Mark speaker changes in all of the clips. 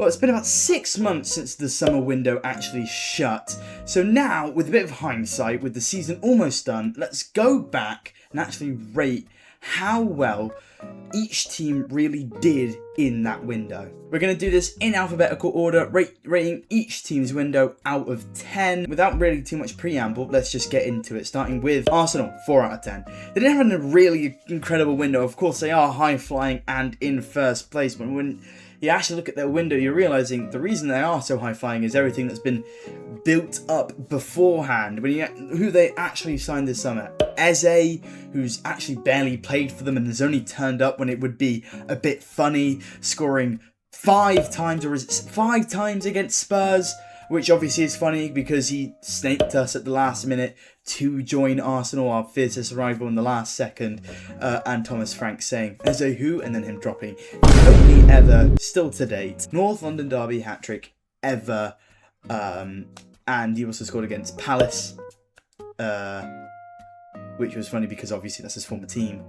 Speaker 1: Well, it's been about 6 months since the summer window actually shut. So now, with a bit of hindsight, with the season almost done, let's go back and actually rate how well each team really did in that window. We're going to do this in alphabetical order, rating each team's window out of 10. Without really too much preamble, let's just get into it, starting with Arsenal, 4 out of 10. They didn't have a really incredible window. Of course, they are high-flying and in first place, but when you actually look at their window, you're realising the reason they are so high-flying is everything that's been built up beforehand. Who they actually signed this summer. Eze, who's actually barely played for them and has only turned up when it would be a bit funny, scoring 5 times, or is it 5 times against Spurs, which obviously is funny because he snaked us at the last minute to join Arsenal, our fiercest rival, in the last second, and Thomas Frank saying, Eze who? And then him dropping the only ever, still to date, North London derby hat-trick ever, and he also scored against Palace, which was funny because obviously that's his former team,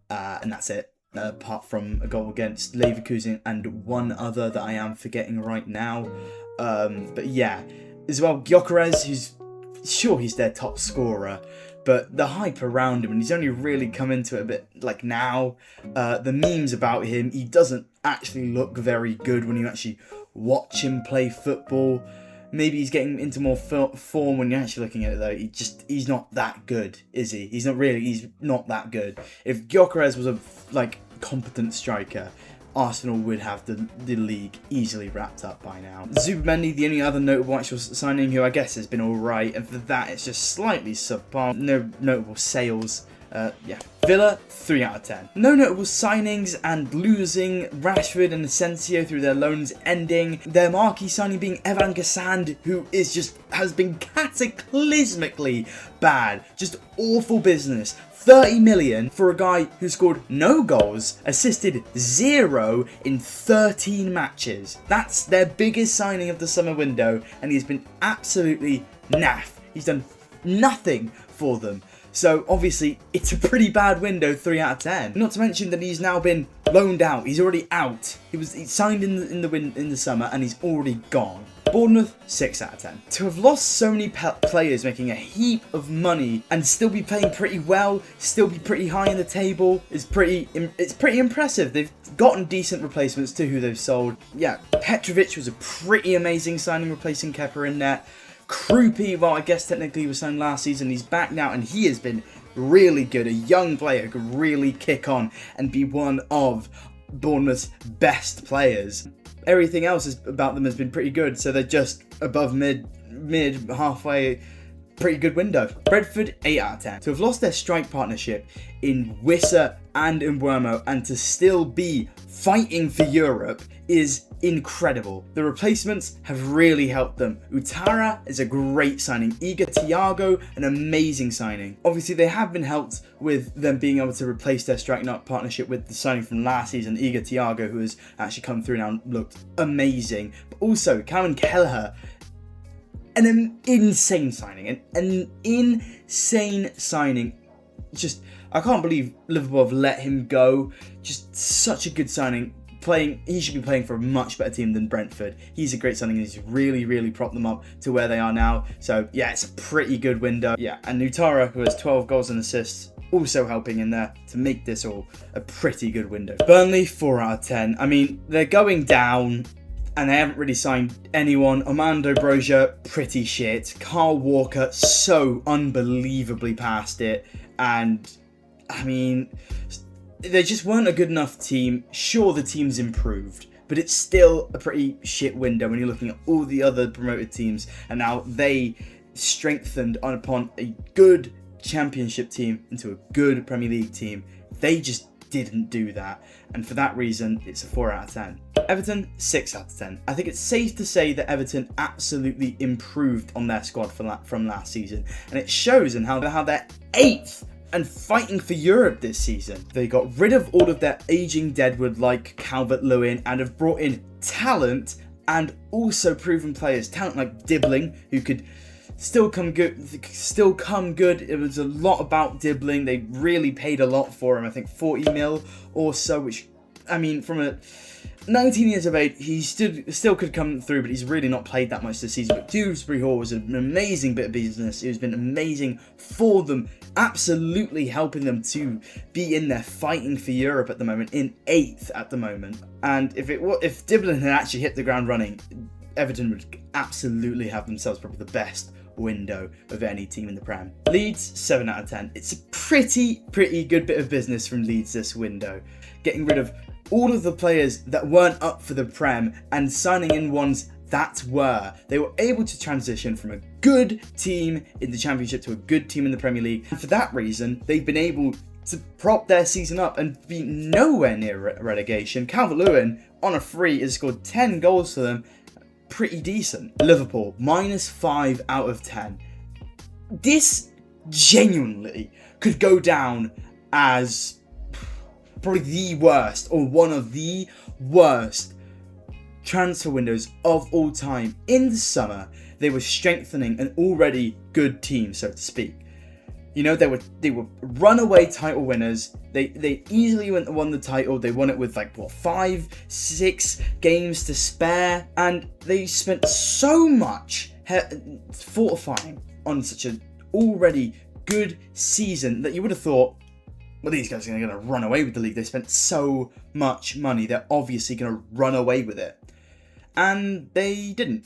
Speaker 1: and that's it. Apart from a goal against Leverkusen and one other that I am forgetting right now. But yeah, as well, Gyökeres, he's their top scorer, but the hype around him, and he's only really come into it a bit like now. The memes about him, he doesn't actually look very good when you actually watch him play football. Maybe he's getting into more form when you're actually looking at it though. He's not that good, is he? He's not that good. If Gyökeres was a competent striker, Arsenal would have the league easily wrapped up by now. Zubimendi, the only other notable actual signing, who I guess has been alright, and for that it's just slightly subpar. No notable sales. Yeah. Villa, 3 out of 10. No notable signings, and losing Rashford and Asensio through their loans ending. Their marquee signing being Evan Gassand, who has been cataclysmically bad. Just awful business. 30 million for a guy who scored no goals, assisted 0 in 13 matches. That's their biggest signing of the summer window, and he's been absolutely naff. He's done nothing for them. So obviously it's a pretty bad window, 3 out of 10. Not to mention that he's now been loaned out. He's already out. He signed in the summer and he's already gone. Bournemouth, 6 out of 10. To have lost so many players making a heap of money and still be playing pretty well, still be pretty high in the table, it's pretty impressive. They've gotten decent replacements to who they've sold. Yeah, Petrovic was a pretty amazing signing, replacing Kepa in net. Krupi, well, I guess technically he was signed last season, he's back now and he has been really good. A young player who could really kick on and be one of Bournemouth's best players. Everything else about them has been pretty good, so they're just above mid, halfway, pretty good window. Brentford, 8 out of 10. To have lost their strike partnership in Wissa and Mbeumo and to still be fighting for Europe is incredible. The replacements have really helped them. Utara is a great signing. Iga Thiago, an amazing signing. Obviously, they have been helped with them being able to replace their strike partnership with the signing from last season, Iga Thiago, who has actually come through now and looked amazing. But also, Callum Kelleher, an insane signing. An insane signing. Just, I can't believe Liverpool have let him go. Just such a good signing. He should be playing for a much better team than Brentford. He's a great signing and he's really propped them up to where they are now. So yeah, it's a pretty good window. Yeah, and Utara, who has 12 goals and assists, also helping in there to make this all a pretty good window. Burnley, 4 out of 10. I mean, they're going down and they haven't really signed anyone. Armando Broja, pretty shit. Carl Walker, so unbelievably past it. And I mean, they just weren't a good enough team. Sure, the team's improved, but it's still a pretty shit window when you're looking at all the other promoted teams, and now they strengthened upon a good championship team into a good Premier League team. They just didn't do that, and for that reason, it's a 4 out of 10. Everton, 6 out of 10. I think it's safe to say that Everton absolutely improved on their squad from last season, and it shows in how they're 8th and fighting for Europe this season. They got rid of all of their aging deadwood like Calvert-Lewin and have brought in talent and also proven players. Talent like Dibbling, who could still come good. It was a lot about Dibbling. They really paid a lot for him. I think 40 mil or so, which I mean, from a 19 years of age, he still could come through, but he's really not played that much this season. But Dewsbury Hall was an amazing bit of business. It has been amazing for them, absolutely helping them to be in there fighting for Europe at the moment, in 8th at the moment. And if Dublin had actually hit the ground running, Everton would absolutely have themselves probably the best window of any team in the Prem. Leeds, 7 out of 10. It's a pretty good bit of business from Leeds this window. Getting rid of all of the players that weren't up for the Prem and signing in ones that were. They were able to transition from a good team in the Championship to a good team in the Premier League. And for that reason, they've been able to prop their season up and be nowhere near relegation. Calvert-Lewin, on a free, has scored 10 goals for them. Pretty decent. Liverpool, -5 out of 10. This genuinely could go down as probably the worst, or one of the worst transfer windows of all time. In the summer, they were strengthening an already good team, so to speak. You know, they were runaway title winners. They easily won the title. They won it with 5-6 games to spare, and they spent so much fortifying on such an already good season that you would have thought, well, these guys are going to run away with the league. They spent so much money. They're obviously going to run away with it. And they didn't.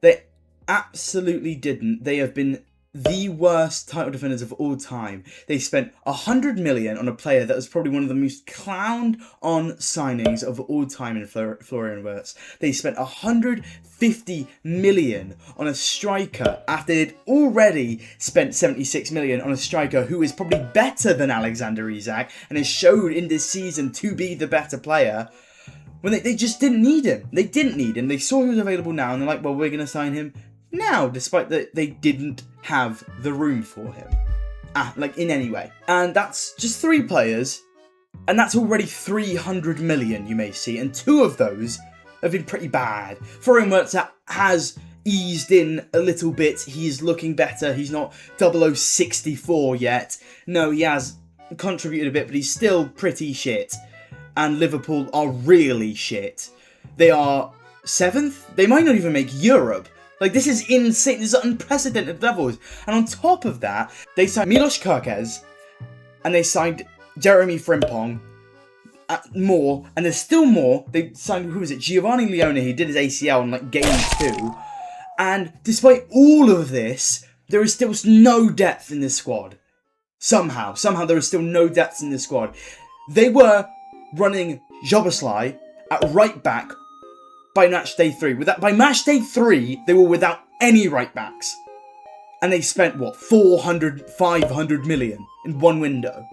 Speaker 1: They absolutely didn't. They have been the worst title defenders of all time. They spent 100 million on a player that was probably one of the most clowned on signings of all time in Florian Wirtz. They spent 150 million on a striker after they'd already spent 76 million on a striker who is probably better than Alexander Isak and has showed in this season to be the better player. When they just didn't need him. They didn't need him. They saw he was available now and they're like, well, we're going to sign him now, despite that they didn't have the room for him, in any way. And that's just 3 players, and that's already 300 million, you may see, and 2 of those have been pretty bad. Florian Wirtz has eased in a little bit. He's looking better. He's not 0064 yet. No, he has contributed a bit, but he's still pretty shit. And Liverpool are really shit. They are 7th. They might not even make Europe. This is insane. This is unprecedented levels. And on top of that, they signed Milos Kerkez and they signed Jeremy Frimpong. More. And there's still more. They signed, who was it? Giovanni Leone. He did his ACL in game 2. And despite all of this, there is still no depth in this squad. Somehow there is still no depth in this squad. They were running Joboslai at right back by match day 3. By match day 3, they were without any right backs. And they spent, 500 million in one window.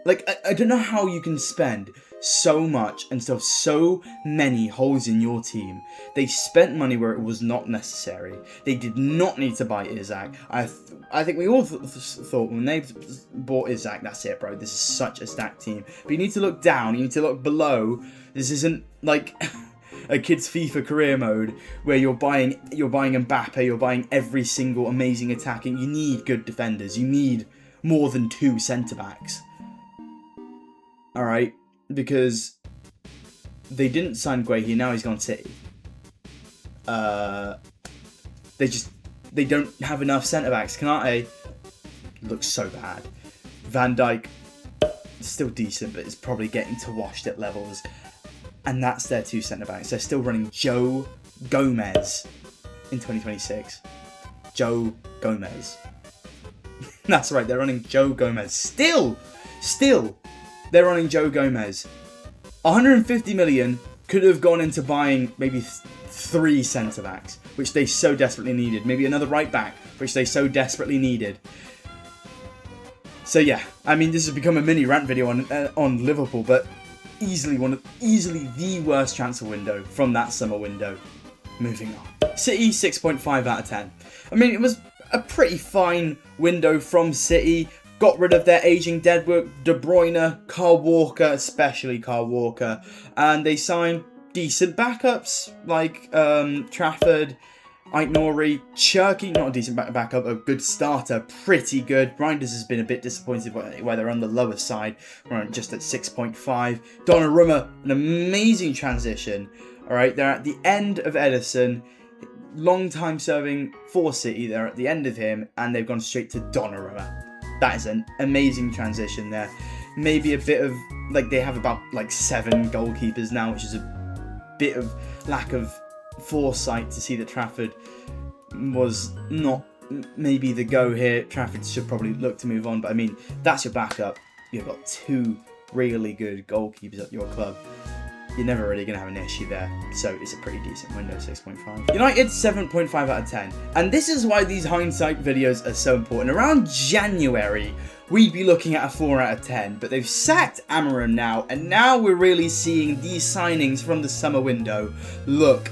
Speaker 1: I don't know how you can spend so much and still have so many holes in your team. They spent money where it was not necessary. They did not need to buy Isak. I think we all thought when they bought Isak, that's it, bro. This is such a stacked team. But you need to look down. You need to look below. This isn't like a kid's FIFA career mode where you're buying Mbappe. You're buying every single amazing attacking. You need good defenders. You need more than 2 centre backs. All right. Because they didn't sign Guehi, now he's gone City. They don't have enough centre-backs. Kanate looks so bad. Van Dijk, still decent, but is probably getting to washed at levels. And that's their 2 centre-backs. They're still running Joe Gomez in 2026. Joe Gomez. That's right, they're running Joe Gomez. Still, they're running Joe Gomez. 150 million could have gone into buying maybe 3 centre-backs, which they so desperately needed. Maybe another right-back, which they so desperately needed. So yeah, I mean, this has become a mini rant video on Liverpool, but easily the worst transfer window from that summer window. Moving on. City, 6.5 out of 10. I mean, it was a pretty fine window from City. Got rid of their aging deadwood, De Bruyne, Kyle Walker, especially Kyle Walker, and they signed decent backups like Trafford Ait Nori, Cherky, not a decent backup, a good starter, pretty good. Reinders has been a bit disappointed where they're on the lower side, we're just at 6.5. Donnarumma, an amazing transition. All right, they're at the end of Edison, long time serving for City. They're at the end of him, and they've gone straight to Donnarumma. That is an amazing transition there. Maybe a bit of, like, they have about like 7 goalkeepers now, which is a bit of lack of foresight to see that Trafford was not maybe the go here. Trafford should probably look to move on, but I mean, that's your backup. You've got 2 really good goalkeepers at your club. You're never really going to have an issue there. So it's a pretty decent window, 6.5. United, 7.5 out of 10. And this is why these hindsight videos are so important. Around January, we'd be looking at a 4 out of 10. But they've sacked Amarim now. And now we're really seeing these signings from the summer window look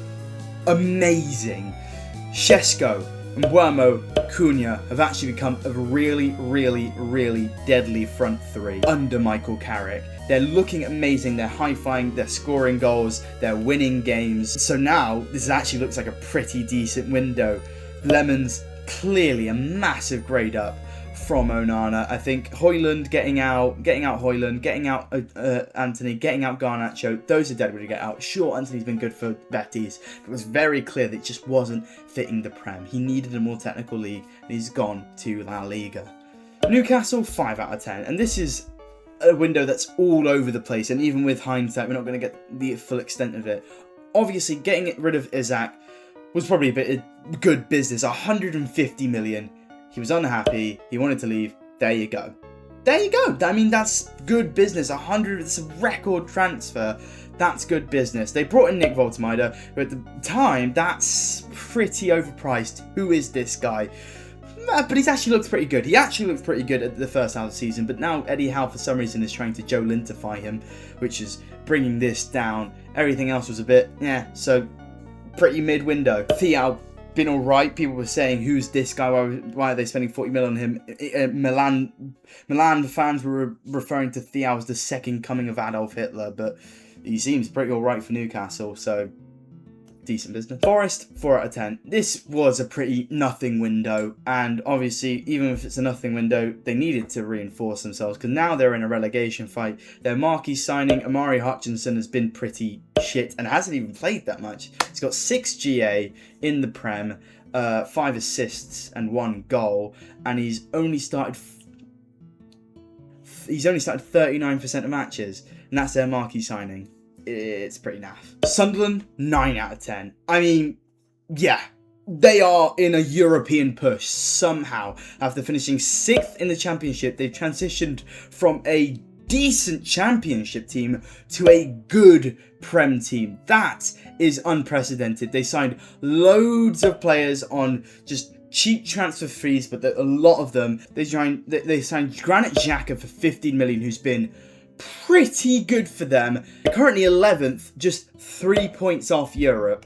Speaker 1: amazing. Shesko, Mbeumo, Cunha have actually become a really, really, really deadly front 3 under Michael Carrick. They're looking amazing, they're high-fiving, they're scoring goals, they're winning games. So now, this actually looks like a pretty decent window. Lemon's clearly a massive grade up from Onana. I think Højlund getting out Højlund, getting out Anthony, getting out Garnacho, those are dead to get out. Sure, Anthony's been good for Betis, but it was very clear that it just wasn't fitting the Prem. He needed a more technical league, and he's gone to La Liga. Newcastle, 5 out of 10, and this is a window that's all over the place, and even with hindsight, we're not going to get the full extent of it. Obviously, getting rid of Isaac was probably a bit of good business. 150 million. He was unhappy. He wanted to leave. There you go. There you go. I mean, that's good business. 100. It's a record transfer. That's good business. They brought in Nick Voltemida, but at the time, that's pretty overpriced. Who is this guy? But he's actually looked pretty good. He actually looked pretty good at the first half of the season, but now Eddie Howe, for some reason, is trying to Joe Lintify him, which is bringing this down. Everything else was a bit, so pretty mid-window. Thiago, been alright. People were saying, who's this guy? Why are they spending 40 mil on him? Milan fans were referring to Thiago as the second coming of Adolf Hitler, but he seems pretty alright for Newcastle, so decent business. Forest, 4 out of 10. This was a pretty nothing window, and obviously, even if it's a nothing window, they needed to reinforce themselves, because now they're in a relegation fight. Their marquee signing, Amari Hutchinson, has been pretty shit, and hasn't even played that much. He's got 6 GA in the Prem, 5 assists and 1 goal, and he's only started 39% of matches, and that's their marquee signing. It's pretty naff. Sunderland, 9 out of 10. I mean, yeah, they are in a European push somehow. After finishing 6th in the Championship, they've transitioned from a decent Championship team to a good Prem team. That is unprecedented. They signed loads of players on just cheap transfer fees, but a lot of them, they signed Granit Xhaka for 15 million, who's been pretty good for them. Currently 11th, just 3 points off Europe.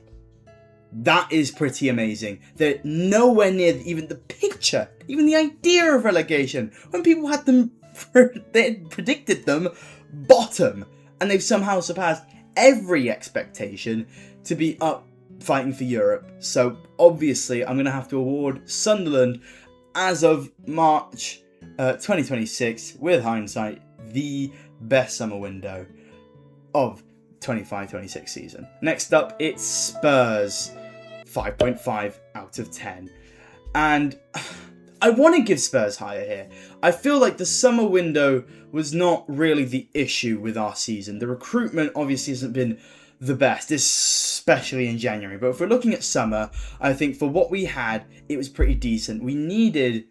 Speaker 1: That is pretty amazing. They're nowhere near even the picture, even the idea of relegation. When people had them, they had predicted them bottom, and they've somehow surpassed every expectation to be up fighting for Europe. So obviously, I'm going to have to award Sunderland, as of March 2026, with hindsight, the best summer window of 25-26 season. Next up, it's Spurs, 5.5 out of 10. And I want to give Spurs higher here. I feel like the summer window was not really the issue with our season. The recruitment obviously hasn't been the best, especially in January. But if we're looking at summer, I think for what we had, it was pretty decent. We needed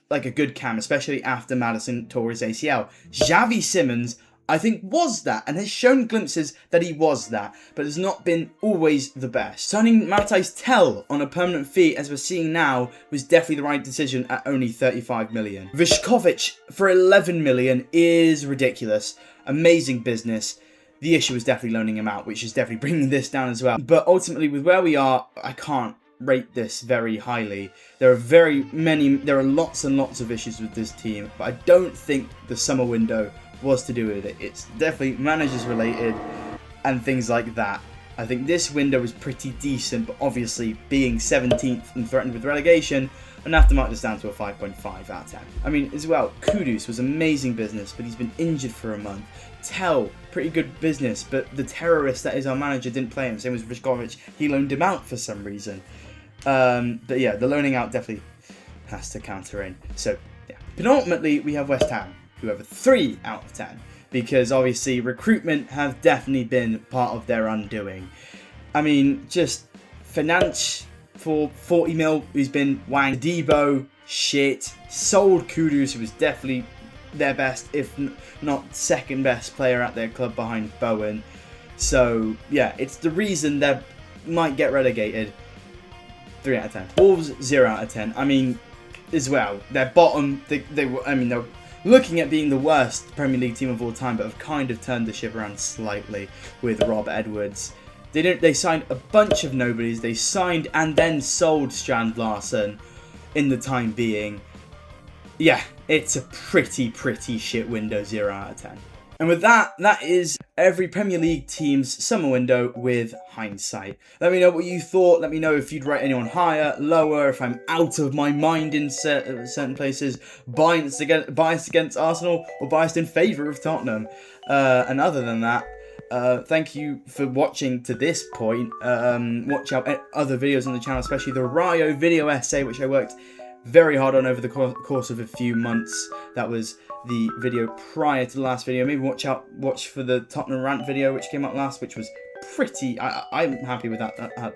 Speaker 1: like a good cam, especially after Maddison tore his ACL. Xavi Simons, I think, was that, and has shown glimpses that he was that, but has not been always the best. Signing Matthijs Tel on a permanent fee, as we're seeing now, was definitely the right decision at only 35 million. Vishkovic for 11 million is ridiculous. Amazing business. The issue is definitely loaning him out, which is definitely bringing this down as well. But ultimately, with where we are, I can't rate this very highly. There are lots and lots of issues with this team, but I don't think the summer window was to do with it. It's definitely managers related and things like that. I think this window was pretty decent, but obviously being 17th and threatened with relegation, I'm going to have to mark this down to a 5.5 out of 10. I mean, as well, Kudus was amazing business, but he's been injured for a month. Tell, pretty good business, but the terrorist that is our manager didn't play him, same as Vrškovic. He loaned him out for some reason. But yeah, the loaning out definitely has to counter in. So, yeah. Penultimately, we have West Ham, who have a 3 out of 10. Because obviously recruitment have definitely been part of their undoing. I mean, just Finance for 40 mil, who's been wang. Debo, shit. Sold Kudus, who was definitely their best, if not second best player at their club behind Bowen. So, yeah, it's the reason they might get relegated. 3 out of 10. Wolves, 0 out of 10. I mean, as well, they're bottom. They're looking at being the worst Premier League team of all time, but have kind of turned the ship around slightly with Rob Edwards. They signed a bunch of nobodies. They signed and then sold Strand Larsen in the time being. Yeah, it's a pretty shit window, 0 out of 10. And with that is every Premier League team's summer window with hindsight. Let me know what you thought. Let me know if you'd rate anyone higher, lower, if I'm out of my mind in certain places, biased against Arsenal, or biased in favour of Tottenham. And other than that, thank you for watching to this point. Watch out other videos on the channel, especially the Rayo video essay, which I worked very hard on over the course of a few months. That was the video prior to the last video. Maybe watch for the Tottenham rant video, which came out last, which was pretty. I'm happy with that. How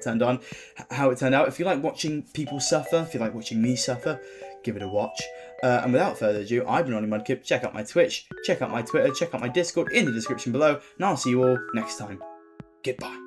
Speaker 1: it turned out. If you like watching people suffer, if you like watching me suffer, give it a watch. And without further ado, I've been Ollie Mudkip. Check out my Twitch, check out my Twitter, check out my Discord in the description below, and I'll see you all next time. Goodbye.